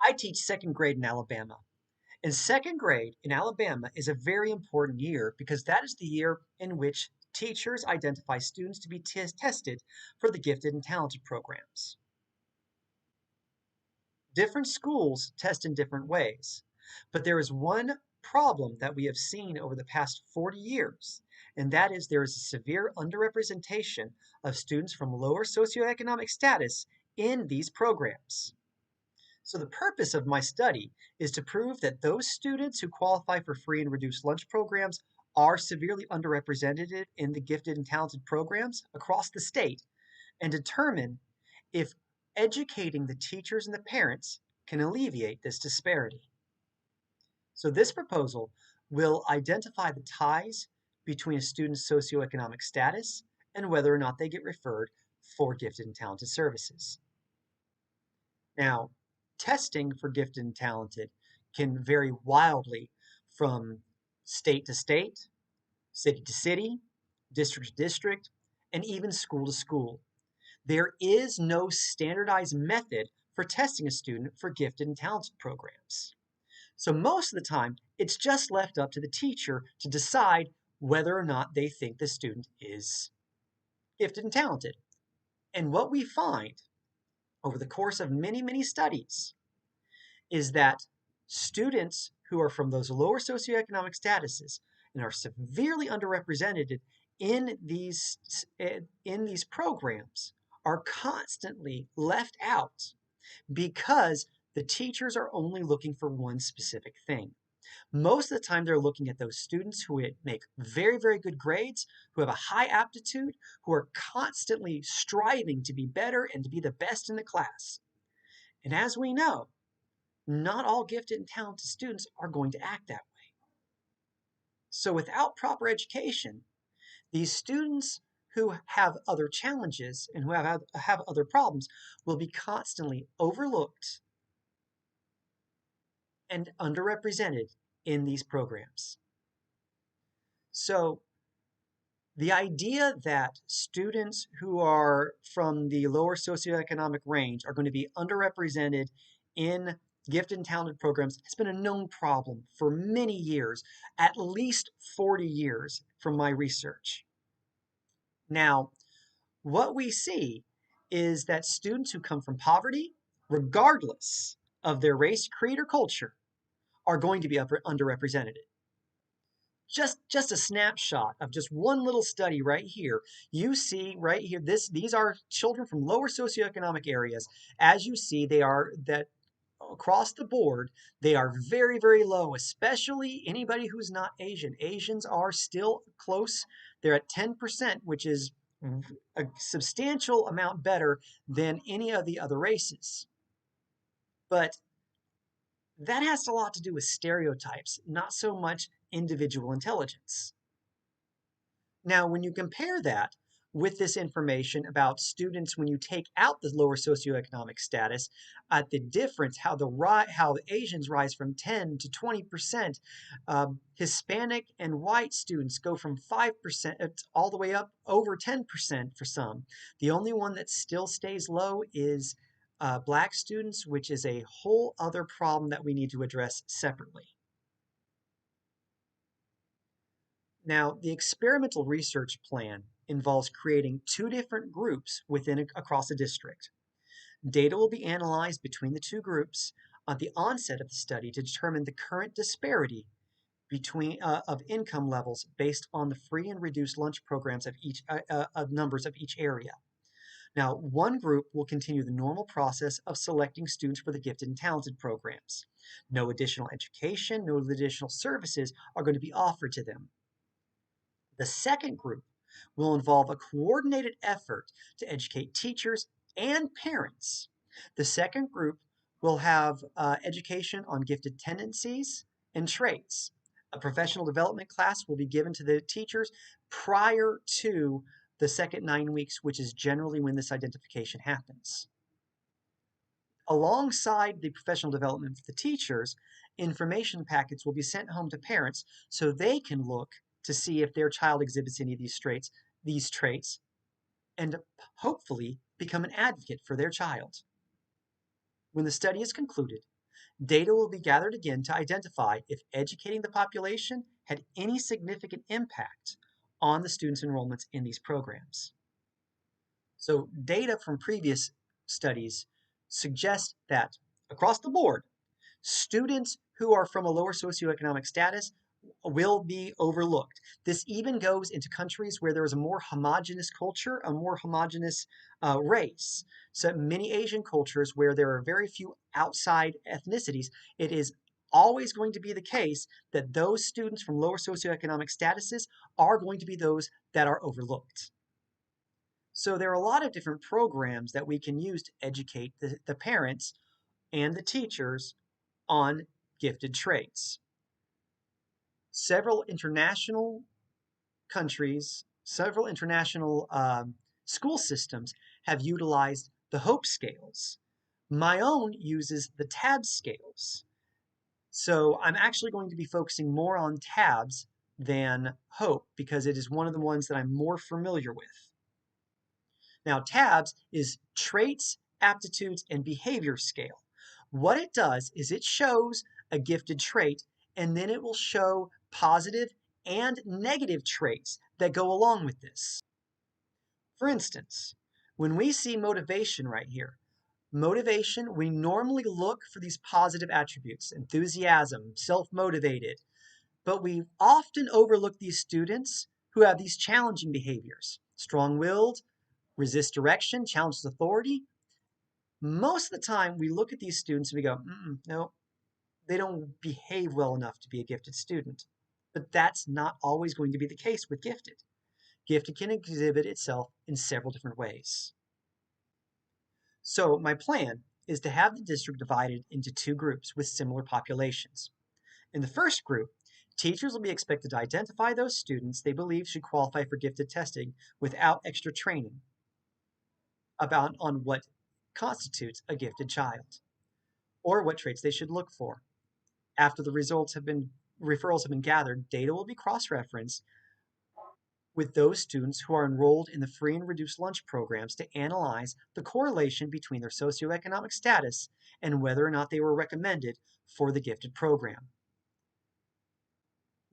I teach second grade in Alabama. And second grade in Alabama is a very important year because that is the year in which teachers identify students to be tested for the gifted and talented programs. Different schools test in different ways, but there is one problem that we have seen over the past 40 years, and that is there is a severe underrepresentation of students from lower socioeconomic status in these programs. So the purpose of my study is to prove that those students who qualify for free and reduced lunch programs are severely underrepresented in the gifted and talented programs across the state and determine if educating the teachers and the parents can alleviate this disparity. So this proposal will identify the ties between a student's socioeconomic status and whether or not they get referred for gifted and talented services. Now, testing for gifted and talented can vary wildly from state to state, city to city, district to district, and even school to school. There is no standardized method for testing a student for gifted and talented programs. So most of the time, it's just left up to the teacher to decide whether or not they think the student is gifted and talented. And what we find over the course of many, many studies is that students who are from those lower socioeconomic statuses and are severely underrepresented in these programs are constantly left out because the teachers are only looking for one specific thing. Most of the time, they're looking at those students who make very, very good grades, who have a high aptitude, who are constantly striving to be better and to be the best in the class. And as we know, not all gifted and talented students are going to act that way. So without proper education, these students who have other challenges and who have other problems will be constantly overlooked and underrepresented in these programs. So the idea that students who are from the lower socioeconomic range are going to be underrepresented in gifted and talented programs has been a known problem for many years, at least 40 years from my research. Now, what we see is that students who come from poverty, regardless of their race, creed, or culture, are going to be underrepresented. Just a snapshot of just one little study right here. You see right here, these are children from lower socioeconomic areas. As you see, they are that across the board, they are very, very low, especially anybody who's not Asian. Asians are still close. They're at 10%, which is a substantial amount better than any of the other races. But that has a lot to do with stereotypes, not so much individual intelligence. Now, when you compare that with this information about students, when you take out the lower socioeconomic status, at the difference, how the Asians rise from 10 to 20%, Hispanic and white students go from 5% all the way up over 10% for some. The only one that still stays low is Black students, which is a whole other problem that we need to address separately. Now, the experimental research plan involves creating two different groups across a district. Data will be analyzed between the two groups at the onset of the study to determine the current disparity of income levels based on the free and reduced lunch programs of numbers of each area. Now, one group will continue the normal process of selecting students for the gifted and talented programs. No additional education, no additional services are going to be offered to them. The second group will involve a coordinated effort to educate teachers and parents. The second group will have education on gifted tendencies and traits. A professional development class will be given to the teachers prior to the second 9 weeks, which is generally when this identification happens. Alongside the professional development for the teachers, information packets will be sent home to parents so they can look to see if their child exhibits any of these traits, and hopefully become an advocate for their child. When the study is concluded, Data will be gathered again to identify if educating the population had any significant impact on the students' enrollments in these programs. So data from previous studies suggest that across the board, students who are from a lower socioeconomic status will be overlooked. This even goes into countries where there is a more homogenous culture, a more homogenous race. So many Asian cultures where there are very few outside ethnicities, it is always going to be the case that those students from lower socioeconomic statuses are going to be those that are overlooked. So there are a lot of different programs that we can use to educate the parents and the teachers on gifted traits. Several international countries, several international school systems have utilized the Hope scales. My own uses the TABS scales. So I'm actually going to be focusing more on TABS than Hope because it is one of the ones that I'm more familiar with. Now, TABS is Traits, Aptitudes, and Behavior Scale. What it does is it shows a gifted trait, and then it will show positive and negative traits that go along with this. For instance, when we see motivation right here, motivation, we normally look for these positive attributes, enthusiasm, self-motivated, but we often overlook these students who have these challenging behaviors, strong-willed, resist direction, challenges authority. Most of the time, we look at these students and we go, no, they don't behave well enough to be a gifted student. But that's not always going to be the case with gifted. Gifted can exhibit itself in several different ways. So my plan is to have the district divided into two groups with similar populations. In the first group, teachers will be expected to identify those students they believe should qualify for gifted testing without extra training about on what constitutes a gifted child or what traits they should look for. After the referrals have been gathered, data will be cross-referenced with those students who are enrolled in the free and reduced lunch programs to analyze the correlation between their socioeconomic status and whether or not they were recommended for the gifted program.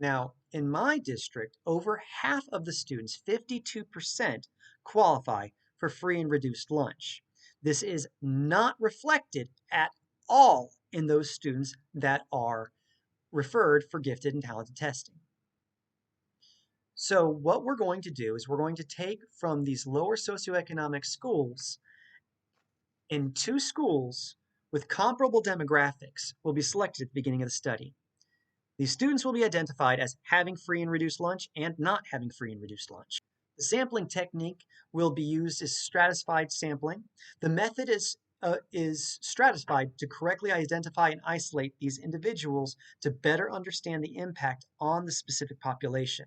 Now, in my district, over half of the students, 52%, qualify for free and reduced lunch. This is not reflected at all in those students that are referred for gifted and talented testing. So what we're going to do is we're going to take from these lower socioeconomic schools, and two schools with comparable demographics will be selected at the beginning of the study. These students will be identified as having free and reduced lunch and not having free and reduced lunch. The sampling technique will be used as stratified sampling. The method is stratified to correctly identify and isolate these individuals to better understand the impact on the specific population.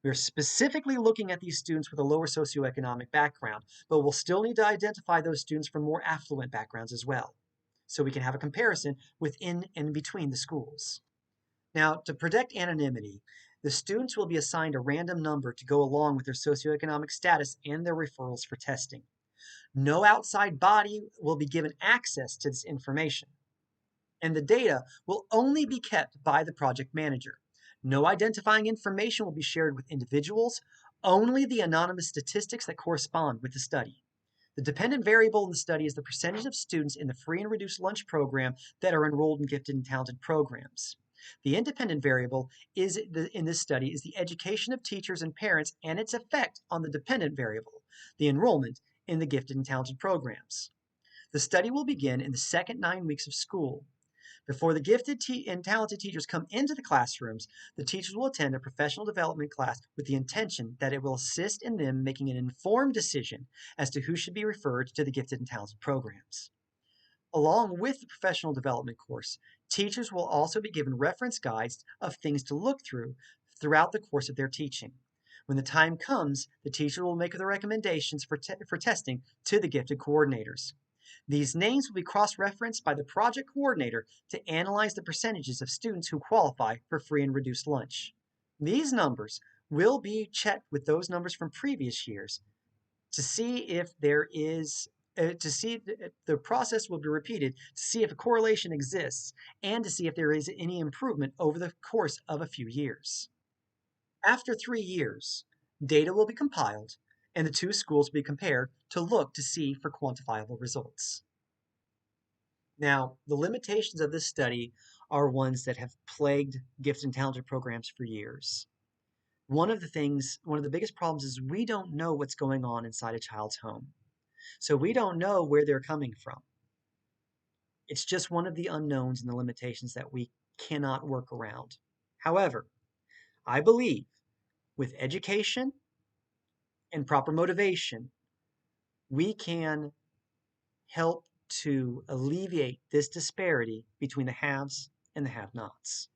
We are specifically looking at these students with a lower socioeconomic background, but we'll still need to identify those students from more affluent backgrounds as well, so we can have a comparison within and between the schools. Now, to protect anonymity, the students will be assigned a random number to go along with their socioeconomic status and their referrals for testing. No outside body will be given access to this information, and the data will only be kept by the project manager. No identifying information will be shared with individuals, only the anonymous statistics that correspond with the study. The dependent variable in the study is the percentage of students in the free and reduced lunch program that are enrolled in gifted and talented programs. The independent variable in this study is the education of teachers and parents and its effect on the dependent variable, the enrollment in the gifted and talented programs. The study will begin in the second 9 weeks of school. Before the gifted and talented teachers come into the classrooms, the teachers will attend a professional development class with the intention that it will assist in them making an informed decision as to who should be referred to the gifted and talented programs. Along with the professional development course, teachers will also be given reference guides of things to look throughout the course of their teaching. When the time comes, the teacher will make the recommendations for testing to the gifted coordinators. These names will be cross-referenced by the project coordinator to analyze the percentages of students who qualify for free and reduced lunch. These numbers will be checked with those numbers from previous years to see if there is to see the process will be repeated to see if a correlation exists and to see if there is any improvement over the course of a few years. After 3 years, data will be compiled and the two schools will be compared to look to see for quantifiable results. Now, the limitations of this study are ones that have plagued gifted and talented programs for years. One of the biggest problems is we don't know what's going on inside a child's home. So we don't know where they're coming from. It's just one of the unknowns and the limitations that we cannot work around. However, I believe with education and proper motivation, we can help to alleviate this disparity between the haves and the have-nots.